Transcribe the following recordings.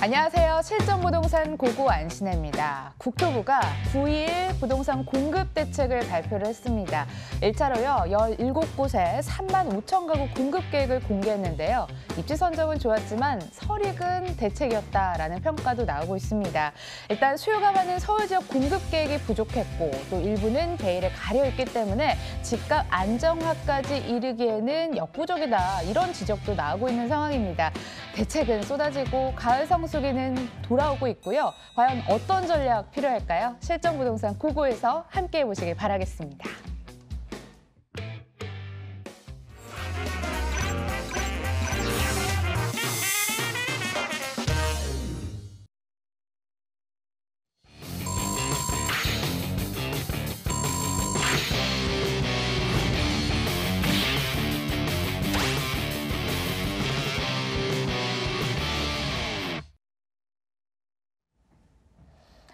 안녕하세요. 실전부동산 고고 안신혜입니다. 국토부가 9일 부동산 공급 대책을 발표를 했습니다. 1차로요. 17곳에 3만 5천 가구 공급 계획을 공개했는데요. 입지 선정은 좋았지만 설익은 대책이었다라는 평가도 나오고 있습니다. 일단 수요가 많은 서울 지역 공급 계획이 부족했고 또 일부는 베일에 가려있기 때문에 집값 안정화까지 이르기에는 역부족이다. 이런 지적도 나오고 있는 상황입니다. 대책은 쏟아지고 가을 성수기는 돌아오고 있고요. 과연 어떤 전략 필요할까요? 실전부동산 고고에서 함께해 보시길 바라겠습니다.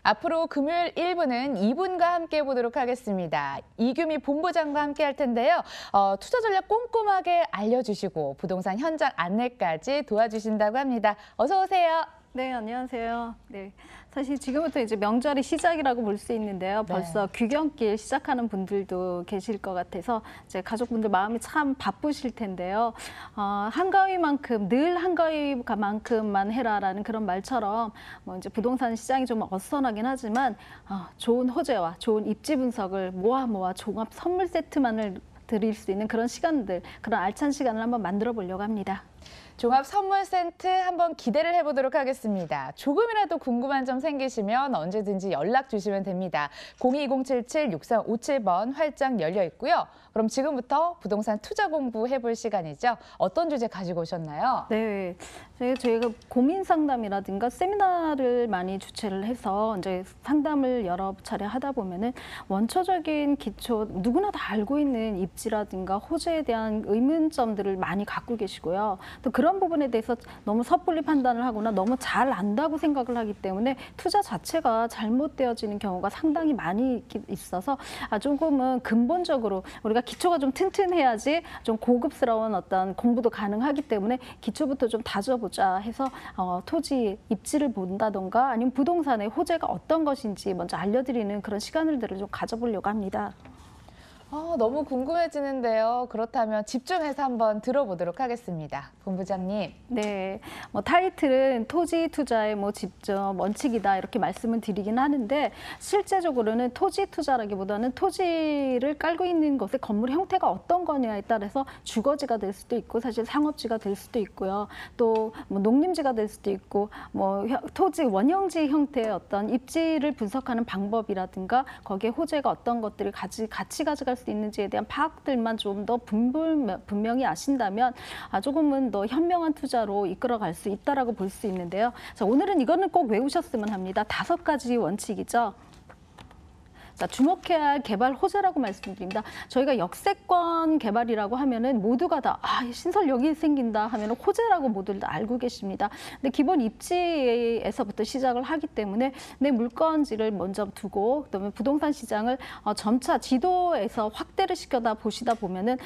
앞으로 금요일 1부는 2분과 함께 해보도록 하겠습니다. 이규미 본부장과 함께 할 텐데요. 투자 전략 꼼꼼하게 알려주시고 부동산 현장 안내까지 도와주신다고 합니다. 어서 오세요. 네, 안녕하세요. 네, 사실 지금부터 이제 명절이 시작이라고 볼 수 있는데요. 벌써 귀경길 시작하는 분들도 계실 것 같아서 이제 가족분들 마음이 참 바쁘실 텐데요. 한가위만큼 늘 한가위만큼만 해라라는 그런 말처럼 뭐 이제 부동산 시장이 좀 어수선하긴 하지만 좋은 호재와 좋은 입지 분석을 모아 종합 선물 세트만을 드릴 수 있는 그런 시간들, 그런 알찬 시간을 한번 만들어 보려고 합니다. 종합 선물 세트 한번 기대를 해보도록 하겠습니다. 조금이라도 궁금한 점 생기시면 언제든지 연락 주시면 됩니다. 02-077-6357번 활짝 열려 있고요. 그럼 지금부터 부동산 투자 공부 해볼 시간이죠. 어떤 주제 가지고 오셨나요? 네, 저희가 고민 상담이라든가 세미나를 많이 주최를 해서 이제 상담을 여러 차례 하다 보면은 원초적인 기초 누구나 다 알고 있는 입지라든가 호재에 대한 의문점들을 많이 갖고 계시고요. 또 그런 부분에 대해서 너무 섣불리 판단을 하거나 너무 잘 안다고 생각을 하기 때문에 투자 자체가 잘못되어지는 경우가 상당히 많이 있어서 조금은 근본적으로 우리가 기초가 좀 튼튼해야지 좀 고급스러운 어떤 공부도 가능하기 때문에 기초부터 좀 다져보자 해서 토지 입지를 본다던가 아니면 부동산의 호재가 어떤 것인지 먼저 알려드리는 그런 시간들을 좀 가져보려고 합니다. 너무 궁금해지는데요. 그렇다면 집중해서 한번 들어보도록 하겠습니다. 본부장님. 네, 타이틀은 토지 투자의 집중 원칙이다 이렇게 말씀을 드리긴 하는데 실제적으로는 토지 투자라기보다는 토지를 깔고 있는 것의 건물 형태가 어떤 거냐에 따라서 주거지가 될 수도 있고 사실 상업지가 될 수도 있고요. 또 농림지가 될 수도 있고 토지 원형지 형태의 어떤 입지를 분석하는 방법이라든가 거기에 호재가 어떤 것들을 같이 가져갈 수 있는지에 대한 파악들만 좀 더 분명히 아신다면 조금은 더 현명한 투자로 이끌어갈 수 있다라고 볼 수 있는데요. 자, 오늘은 이거는 꼭 외우셨으면 합니다. 5가지 원칙이죠. 자, 주목해야 할 개발 호재라고 말씀드립니다. 저희가 역세권 개발이라고 하면은 모두가 다 신설 여기 생긴다 하면은 호재라고 모두 다 알고 계십니다. 근데 기본 입지에서부터 시작을 하기 때문에 내 물건지를 먼저 두고 그다음에 부동산 시장을 점차 지도에서 확대를 시켜다 보시다 보면은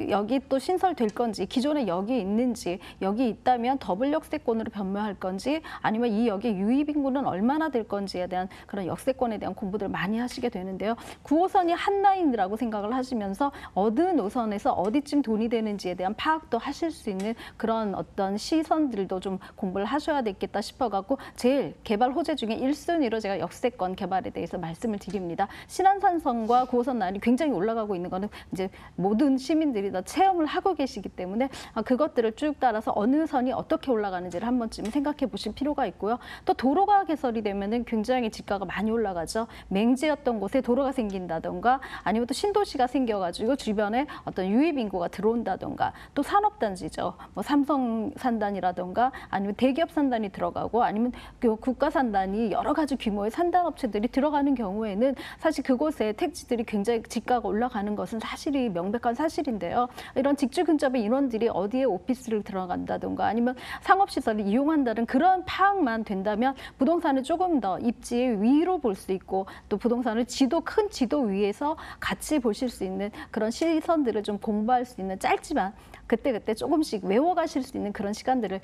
여기 또 신설될 건지 기존에 여기 있는지 여기 있다면 더블 역세권으로 변모할 건지 아니면 이 역의 유입 인구는 얼마나 될 건지에 대한 그런 역세권에 대한 공부들 많이 하시게 되는데요. 9호선이 한 라인이라고 생각을 하시면서 어느 노선에서 어디쯤 돈이 되는지에 대한 파악도 하실 수 있는 그런 어떤 시선들도 좀 공부를 하셔야 되겠다 싶어갖고 제일 개발 호재 중에 1순위로 제가 역세권 개발에 대해서 말씀을 드립니다. 신안산선과 9호선 라인이 굉장히 올라가고 있는 거는 이제 모든 시민들이 다 체험을 하고 계시기 때문에 그것들을 쭉 따라서 어느 선이 어떻게 올라가는지를 한 번쯤 생각해 보실 필요가 있고요. 또 도로가 개설이 되면은 굉장히 지가가 많이 올라가죠. 맹지였던 곳에 도로가 생긴다던가 아니면 또 신도시가 생겨가지고 주변에 어떤 유입 인구가 들어온다던가 또 산업단지죠. 삼성 산단이라던가 아니면 대기업 산단이 들어가고 아니면 국가 산단이 여러 가지 규모의 산단업체들이 들어가는 경우에는 사실 그곳에 택지들이 굉장히 지가가 올라가는 것은 사실이 명백한 사실인데요. 이런 직주 근접의 인원들이 어디에 오피스를 들어간다던가 아니면 상업시설을 이용한다는 그런 파악만 된다면 부동산을 조금 더 입지 위로 볼 수 있고 또 부동산을 큰 지도 위에서 같이 보실 수 있는 그런 시선들을 좀 공부할 수 있는 짧지만 그때그때 조금씩 외워가실 수 있는 그런 시간들을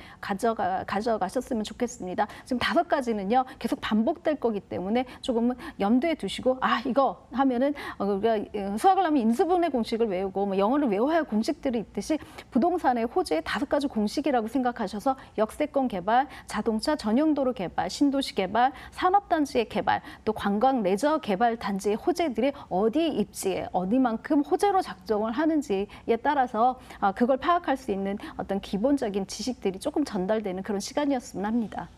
가져가셨으면 좋겠습니다. 지금 5가지는요, 계속 반복될 거기 때문에 조금은 염두에 두시고, 이거 하면은 우리가 수학을 하면 인수분해 공식을 외우고 뭐 영어를 외워야 할 공식들이 있듯이 부동산의 호재의 5가지 공식이라고 생각하셔서 역세권 개발, 자동차 전용도로 개발, 신도시 개발, 산업단지의 개발, 또 관광 레저 개발 단지의 호재들이 어디 입지에 어디만큼 호재로 작동을 하는지에 따라서 그걸 파악할 수 있는 어떤 기본적인 지식들이 조금 전달되는 그런 시간이었으면 합니다.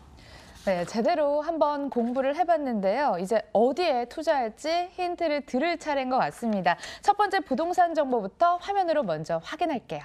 네, 제대로 한번 공부를 해봤는데요. 이제 어디에 투자할지 힌트를 들을 차례인 것 같습니다. 첫 번째 부동산 정보부터 화면으로 먼저 확인할게요.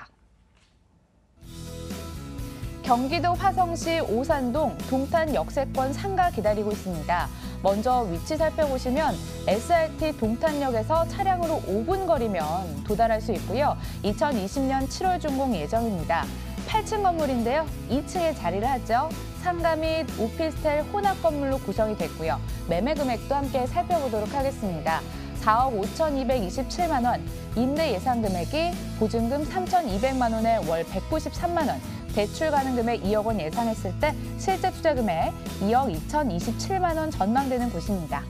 경기도 화성시 오산동 동탄 역세권 상가 기다리고 있습니다. 먼저 위치 살펴보시면 SRT 동탄역에서 차량으로 5분 거리면 도달할 수 있고요. 2020년 7월 준공 예정입니다. 8층 건물인데요. 2층에 자리를 하죠. 상가 및 오피스텔 혼합 건물로 구성이 됐고요. 매매 금액도 함께 살펴보도록 하겠습니다. 4억 5,227만 원, 임대 예상 금액이 보증금 3,200만 원에 월 193만 원, 대출 가능 금액 2억 원 예상했을 때 실제 투자 금액 2억 2,027만 원 전망되는 곳입니다.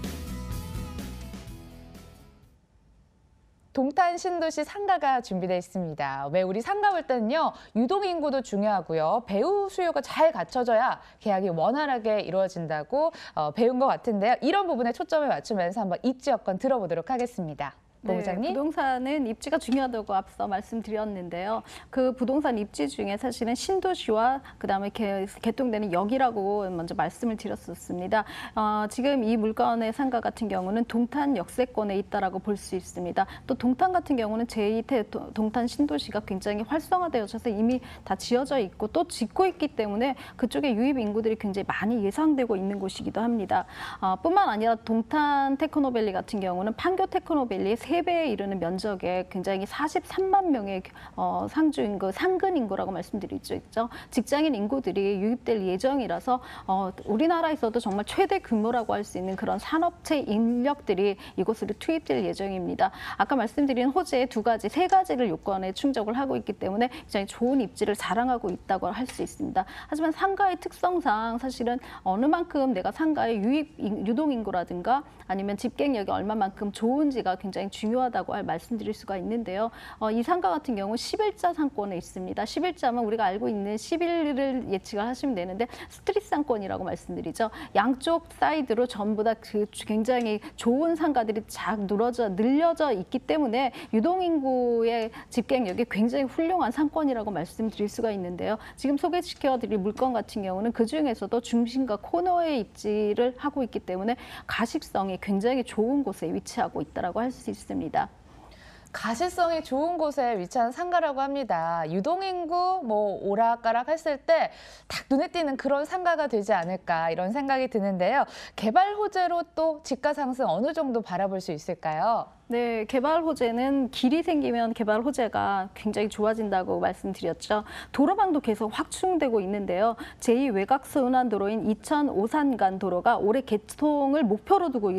동탄 신도시 상가가 준비되어 있습니다. 왜 우리 상가 볼 때는요, 유동인구도 중요하고요. 배우 수요가 잘 갖춰져야 계약이 원활하게 이루어진다고 배운 것 같은데요. 이런 부분에 초점을 맞추면서 한번 입지 여건 들어보도록 하겠습니다. 본부장님. 네, 부동산은 입지가 중요하다고 앞서 말씀드렸는데요. 그 부동산 입지 중에 사실은 신도시와 그다음에 개통되는 역이라고 먼저 말씀을 드렸었습니다. 지금 이 물건의 상가 같은 경우는 동탄 역세권에 있다라고 볼 수 있습니다. 또 동탄 같은 경우는 제2태 동탄 신도시가 굉장히 활성화되어져서 이미 다 지어져 있고 또 짓고 있기 때문에 그쪽에 유입 인구들이 굉장히 많이 예상되고 있는 곳이기도 합니다. 뿐만 아니라 동탄 테크노밸리 같은 경우는 판교 테크노밸리의 3배에 이르는 면적에 굉장히 43만 명의 상주인구, 상근 인구라고 말씀드리죠. 직장인 인구들이 유입될 예정이라서 우리나라에서도 정말 최대 규모라고 할 수 있는 그런 산업체 인력들이 이곳으로 투입될 예정입니다. 아까 말씀드린 호재의 2가지, 3가지를 요건에 충족을 하고 있기 때문에 굉장히 좋은 입지를 자랑하고 있다고 할 수 있습니다. 하지만 상가의 특성상 사실은 어느 만큼 내가 상가의 유동 인구라든가 아니면 집객력이 얼마만큼 좋은지가 굉장히 중요하다고 말씀드릴 수가 있는데요. 이 상가 같은 경우 11자 상권에 있습니다. 11자면 우리가 알고 있는 11을 예측을 하시면 되는데 스트릿 상권이라고 말씀드리죠. 양쪽 사이드로 전부 다 그 굉장히 좋은 상가들이 늘려져 있기 때문에 유동인구의 집객력이 굉장히 훌륭한 상권이라고 말씀드릴 수가 있는데요. 지금 소개시켜드릴 물건 같은 경우는 그중에서도 중심과 코너에 입지를 하고 있기 때문에 가식성이 굉장히 좋은 곳에 위치하고 있다고 할 수 있습니다. 가시성이 좋은 곳에 위치한 상가라고 합니다. 유동인구 오락가락 했을 때 딱 눈에 띄는 그런 상가가 되지 않을까 이런 생각이 드는데요. 개발 호재로 또 집가 상승 어느 정도 바라볼 수 있을까요? 네, 개발 호재는 길이 생기면 개발 호재가 굉장히 좋아진다고 말씀드렸죠. 도로망도 계속 확충되고 있는데요. 제2 외곽순환도로인 이천 오산간 도로가 올해 개통을 목표로 두고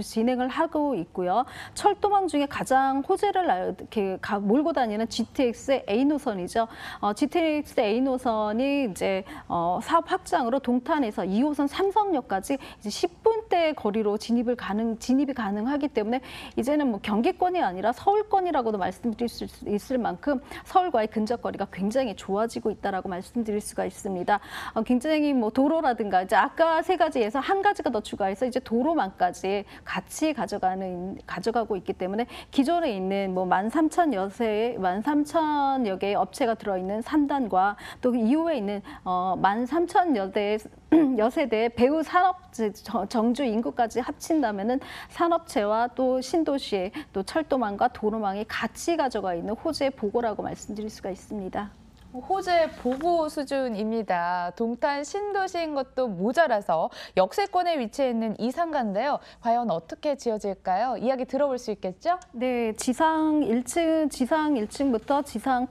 진행을 하고 있고요. 철도망 중에 가장 호재를 몰고 다니는 GTX A 노선이죠. GTX A 노선이 이제 사업 확장으로 동탄에서 2호선 삼성역까지 이제 10분대 거리로 진입이 가능하기 때문에 이제는 경기권이 아니라 서울권이라고도 말씀드릴 수 있을 만큼 서울과의 근접거리가 굉장히 좋아지고 있다라고 말씀드릴 수가 있습니다. 굉장히 도로라든가 이제 아까 3가지에서 한 가지가 더 추가해서 이제 도로망까지 같이 가져가고 있기 때문에 기존에 있는 13,000여 개의 업체가 들어있는 3단과 또 이후에 있는 13,000여 세대의 배후 산업 정주 인구까지 합친다면은 산업체와 또 신도시의 또 철도망과 도로망이 같이 가져가 있는 호재 보고라고 말씀드릴 수가 있습니다. 호재 보고 수준입니다. 동탄 신도시인 것도 모자라서 역세권에 위치해 있는 이 상가인데요. 과연 어떻게 지어질까요? 이야기 들어볼 수 있겠죠? 네, 지상 1층부터 지하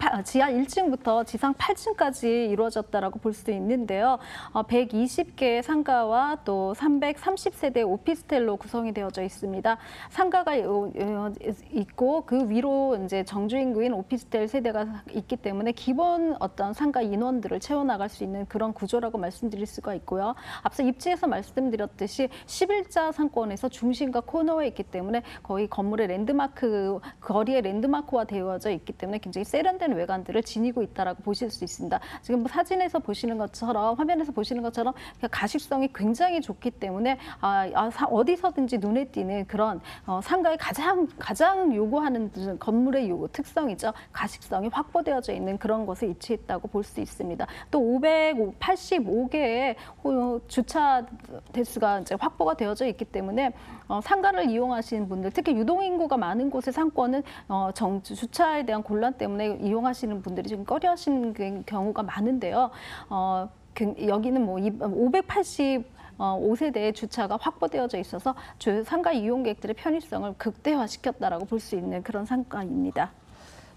1층부터 지상 8층까지 이루어졌다라고 볼 수 있는데요. 120개의 상가와 또 330세대 오피스텔로 구성이 되어져 있습니다. 상가가 있고 그 위로 이제 정주 인구인 오피스텔 세대가 있기 때문에 기본 어떤 상가 인원들을 채워나갈 수 있는 그런 구조라고 말씀드릴 수가 있고요. 앞서 입지에서 말씀드렸듯이 11자 상권에서 중심과 코너에 있기 때문에 거의 건물의 랜드마크, 거리의 랜드마크화 되어져 있기 때문에 굉장히 세련된 외관들을 지니고 있다라고 보실 수 있습니다. 지금 뭐 사진에서 보시는 것처럼, 화면에서 보시는 것처럼 가식성이 굉장히 좋기 때문에 어디서든지 눈에 띄는 그런 상가의 가장 요구하는 건물의 특성이죠. 가식성이 확보되어져 있는 그런 곳에 위치했다고 볼 수 있습니다. 또 585개의 주차 대수가 이제 확보가 되어져 있기 때문에 상가를 이용하시는 분들, 특히 유동인구가 많은 곳의 상권은 주차에 대한 곤란 때문에 이용하시는 분들이 지금 꺼려하시는 경우가 많은데요. 여기는 뭐 585세대의 주차가 확보되어져 있어서 상가 이용객들의 편의성을 극대화시켰다라고 볼 수 있는 그런 상가입니다.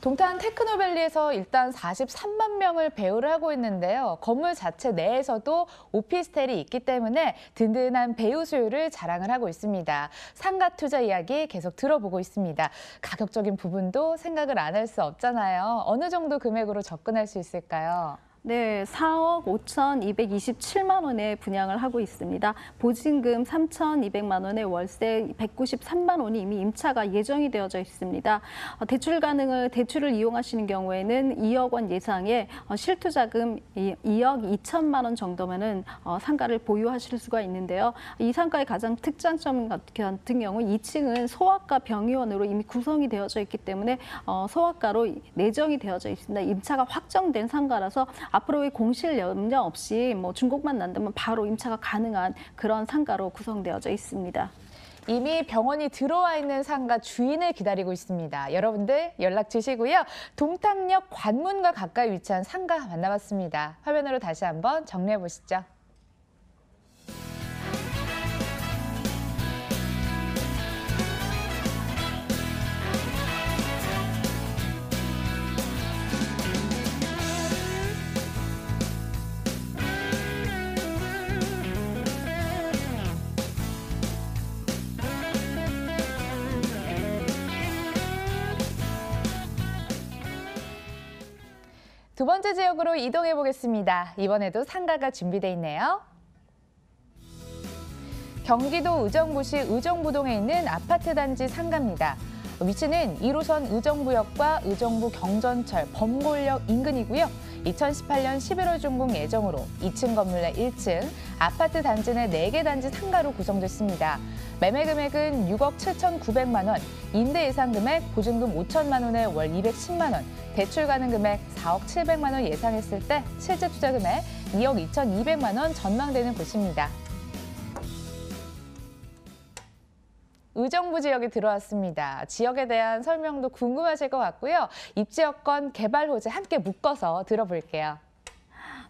동탄 테크노밸리에서 일단 43만 명을 배우를 하고 있는데요. 건물 자체 내에서도 오피스텔이 있기 때문에 든든한 배우 수요를 자랑을 하고 있습니다. 상가 투자 이야기 계속 들어보고 있습니다. 가격적인 부분도 생각을 안 할 수 없잖아요. 어느 정도 금액으로 접근할 수 있을까요? 네, 4억 5,227만 원에 분양을 하고 있습니다. 보증금 3,200만 원에 월세 193만 원이 이미 임차가 예정이 되어져 있습니다. 대출을 이용하시는 경우에는 2억 원 예상의 실투자금 2억 2천만 원 정도면은 상가를 보유하실 수가 있는데요. 이 상가의 가장 특장점 같은 경우 2층은 소아과 병의원으로 이미 구성이 되어져 있기 때문에 소아과로 내정이 되어져 있습니다. 임차가 확정된 상가라서 앞으로의 공실 염려 없이 뭐 준공만 난다면 바로 임차가 가능한 그런 상가로 구성되어져 있습니다. 이미 병원이 들어와 있는 상가 주인을 기다리고 있습니다. 여러분들 연락 주시고요. 동탄역 관문과 가까이 위치한 상가 만나봤습니다. 화면으로 다시 한번 정리해 보시죠. 두 번째 지역으로 이동해 보겠습니다. 이번에도 상가가 준비돼 있네요. 경기도 의정부시 의정부동에 있는 아파트 단지 상가입니다. 위치는 1호선 의정부역과 의정부 경전철 범골역 인근이고요. 2018년 11월 준공 예정으로 2층 건물 내 1층, 아파트 단지 내 4개 단지 상가로 구성됐습니다. 매매 금액은 6억 7,900만 원, 임대 예상 금액 보증금 5천만 원에 월 210만 원, 대출 가능 금액 4억 700만 원 예상했을 때 실제 투자 금액 2억 2,200만 원 전망되는 곳입니다. 의정부 지역에 들어왔습니다. 지역에 대한 설명도 궁금하실 것 같고요. 입지 여건, 개발 호재 함께 묶어서 들어볼게요.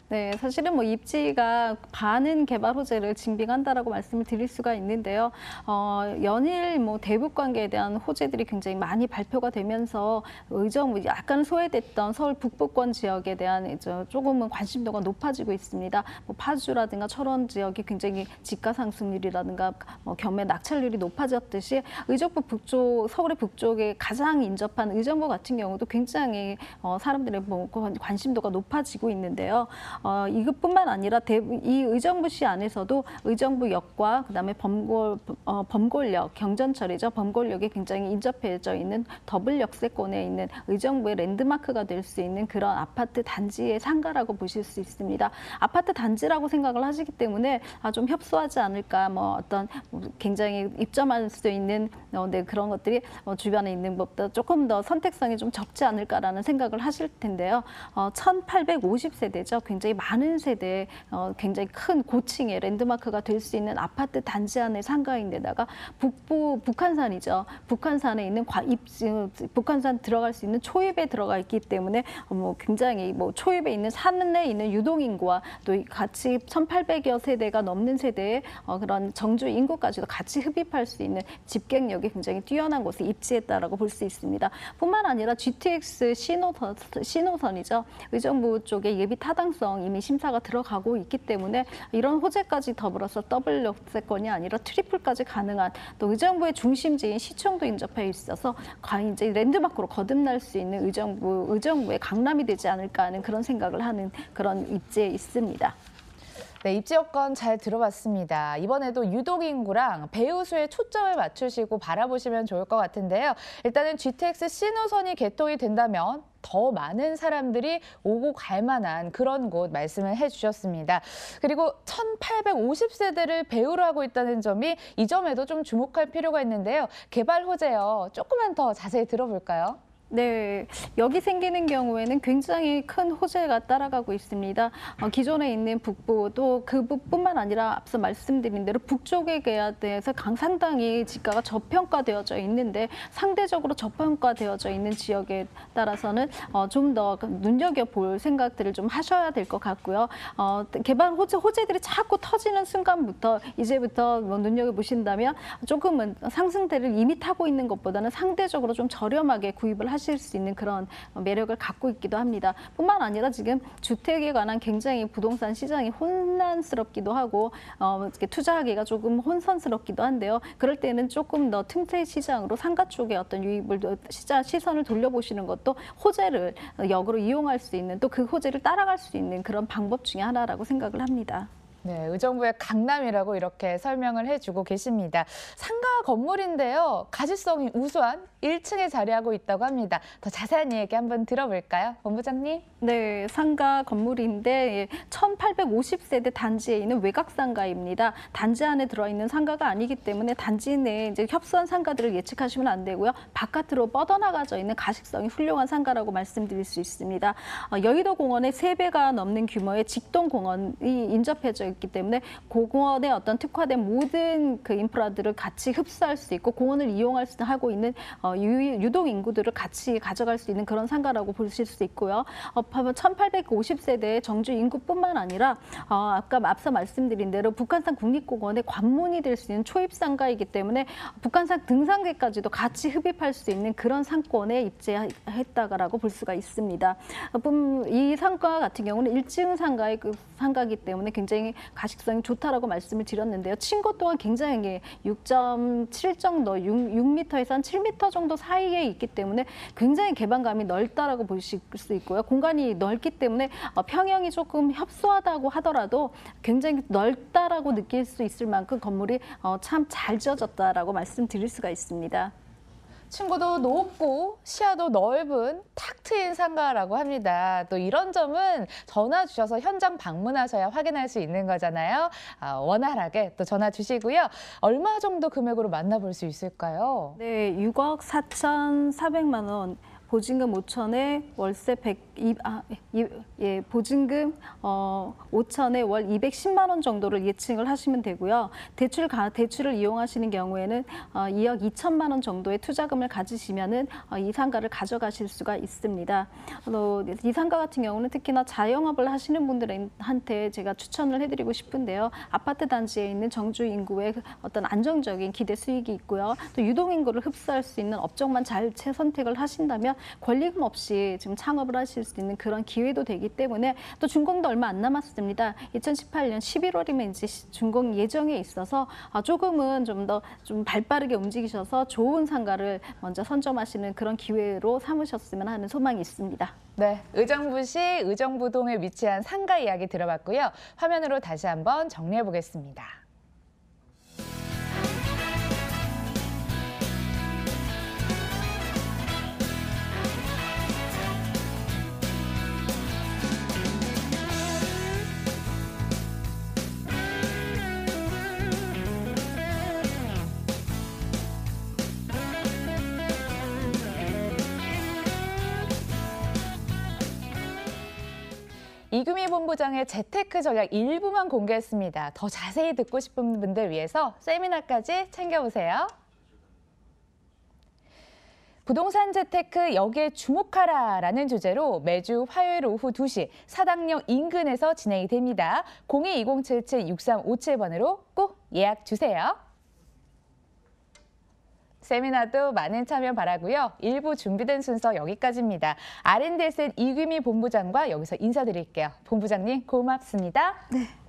네, 사실은 뭐 입지가 반은 개발 호재를 징빙한다라고 말씀을 드릴 수가 있는데요. 연일 뭐 대북 관계에 대한 호재들이 굉장히 많이 발표가 되면서 의정 약간 소외됐던 서울 북부권 지역에 대한 이제 조금은 관심도가 높아지고 있습니다. 뭐 파주라든가 철원 지역이 굉장히 지가 상승률이라든가 경매 낙찰률이 높아졌듯이 의정부 북쪽, 서울의 북쪽에 가장 인접한 의정부 같은 경우도 굉장히 사람들의 뭐 관심도가 높아지고 있는데요. 이것뿐만 아니라 이 의정부시 안에서도 의정부역과 그다음에 범골역, 경전철이죠. 범골역에 굉장히 인접해져 있는 더블 역세권에 있는 의정부의 랜드마크가 될 수 있는 그런 아파트 단지의 상가라고 보실 수 있습니다. 아파트 단지라고 생각을 하시기 때문에 좀 협소하지 않을까, 뭐 어떤 굉장히 입점할 수 있는 그런 것들이 주변에 있는 것보다 조금 더 선택성이 좀 적지 않을까라는 생각을 하실 텐데요. 1,850세대죠. 굉장히 굉장히 많은 세대, 굉장히 큰 고층의 랜드마크가 될 수 있는 아파트 단지 안의 상가인데다가 북한산이죠. 북한산에 있는 북한산 들어갈 수 있는 초입에 들어가 있기 때문에 굉장히 초입에 있는 산에 있는 유동인구와 또 같이 1,800여 세대가 넘는 세대의 그런 정주 인구까지도 같이 흡입할 수 있는 집객력이 굉장히 뛰어난 곳에 입지했다라고 볼 수 있습니다. 뿐만 아니라 GTX 신호선이죠. 의정부 쪽에 예비 타당성 이미 심사가 들어가고 있기 때문에 이런 호재까지 더불어서 더블 역세권이 아니라 트리플까지 가능한 또 의정부의 중심지인 시청도 인접해 있어서 과연 이제 랜드마크로 거듭날 수 있는 의정부의 강남이 되지 않을까 하는 그런 생각을 하는 그런 입지에 있습니다. 네, 입지 여건 잘 들어봤습니다. 이번에도 유동인구랑 배우수에 초점을 맞추시고 바라보시면 좋을 것 같은데요. 일단은 GTX 신호선이 개통이 된다면 더 많은 사람들이 오고 갈 만한 그런 곳 말씀을 해주셨습니다. 그리고 1,850세대를 배우로 하고 있다는 점이 이 점에도 좀 주목할 필요가 있는데요. 개발 호재요. 조금만 더 자세히 들어볼까요? 네, 여기 생기는 경우에는 굉장히 큰 호재가 따라가고 있습니다. 기존에 있는 북부 또 그뿐만 아니라 앞서 말씀드린 대로 북쪽에 대해서 상당히 지가가 저평가되어져 있는데 상대적으로 저평가되어져 있는 지역에 따라서는 좀 더 눈여겨볼 생각들을 좀 하셔야 될 것 같고요. 개발 호재들이 자꾸 터지는 순간부터 이제부터 눈여겨보신다면 조금은 상승세를 이미 타고 있는 것보다는 상대적으로 좀 저렴하게 구입을 하실 수 있는 그런 매력을 갖고 있기도 합니다. 뿐만 아니라 지금 주택에 관한 굉장히 부동산 시장이 혼란스럽기도 하고 투자하기가 조금 혼선스럽기도 한데요. 그럴 때는 조금 더 틈새 시장으로 상가 쪽에 어떤 유입을 시선을 돌려보시는 것도 호재를 역으로 이용할 수 있는 또 그 호재를 따라갈 수 있는 그런 방법 중에 하나라고 생각을 합니다. 네, 의정부의 강남이라고 이렇게 설명을 해주고 계십니다. 상가 건물인데요. 가시성이 우수한 1층에 자리하고 있다고 합니다. 더 자세한 얘기 한번 들어볼까요? 본부장님. 네, 상가 건물인데 1,850세대 단지에 있는 외곽상가입니다. 단지 안에 들어있는 상가가 아니기 때문에 단지 내에 이제 협소한 상가들을 예측하시면 안 되고요. 바깥으로 뻗어나가져 있는 가식성이 훌륭한 상가라고 말씀드릴 수 있습니다. 여의도 공원의 3배가 넘는 규모의 직동공원이 인접해져 있기 때문에 공원의 어떤 특화된 모든 그 인프라들을 같이 흡수할 수 있고 공원을 하고 있는 유동 인구들을 같이 가져갈 수 있는 그런 상가라고 보실 수 있고요. 1,850세대의 정주 인구뿐만 아니라 아까 앞서 말씀드린 대로 북한산 국립공원의 관문이 될 수 있는 초입 상가이기 때문에 북한산 등산객까지도 같이 흡입할 수 있는 그런 상권에 입지했다라고 볼 수가 있습니다. 이 상가 같은 경우는 1층 상가이기 때문에 굉장히 가식성이 좋다라고 말씀을 드렸는데요. 층고 또한 굉장히 6.7 정도, 6m에서 한 7m 정도 사이에 있기 때문에 굉장히 개방감이 넓다라고 보실 수 있고요. 공간이 넓기 때문에 평형이 조금 협소하다고 하더라도 굉장히 넓다라고 느낄 수 있을 만큼 건물이 참 잘 지어졌다라고 말씀드릴 수가 있습니다. 층고도 높고 시야도 넓은 탁 트인 상가라고 합니다. 또 이런 점은 전화 주셔서 현장 방문하셔야 확인할 수 있는 거잖아요. 원활하게 또 전화 주시고요. 얼마 정도 금액으로 만나볼 수 있을까요? 네, 6억 4,400만 원. 보증금 5천에 월세 보증금 5천에 월 210만 원 정도를 예측을 하시면 되고요. 대출을 이용하시는 경우에는 2억 2천만 원 정도의 투자금을 가지시면은 이 상가를 가져가실 수가 있습니다. 이 상가 같은 경우는 특히나 자영업을 하시는 분들한테 제가 추천을 해드리고 싶은데요. 아파트 단지에 있는 정주 인구의 어떤 안정적인 기대 수익이 있고요. 또 유동 인구를 흡수할 수 있는 업종만 잘 선택을 하신다면 권리금 없이 지금 창업을 하실 수 있는 그런 기회도 되기 때문에 또 준공도 얼마 안 남았습니다. 2018년 11월이면 이제 준공 예정에 있어서 조금은 좀 더 발빠르게 움직이셔서 좋은 상가를 먼저 선점하시는 그런 기회로 삼으셨으면 하는 소망이 있습니다. 네, 의정부시 의정부동에 위치한 상가 이야기 들어봤고요. 화면으로 다시 한번 정리해 보겠습니다. 이규미 본부장의 재테크 전략 일부만 공개했습니다. 더 자세히 듣고 싶은 분들 위해서 세미나까지 챙겨보세요. 부동산 재테크 여기에 주목하라라는 주제로 매주 화요일 오후 2시 사당역 인근에서 진행이 됩니다. 02-2077-6357번으로 꼭 예약 주세요. 세미나도 많은 참여 바라고요. 1부 준비된 순서 여기까지입니다. R&SN 이규미 본부장과 여기서 인사드릴게요. 본부장님 고맙습니다. 네.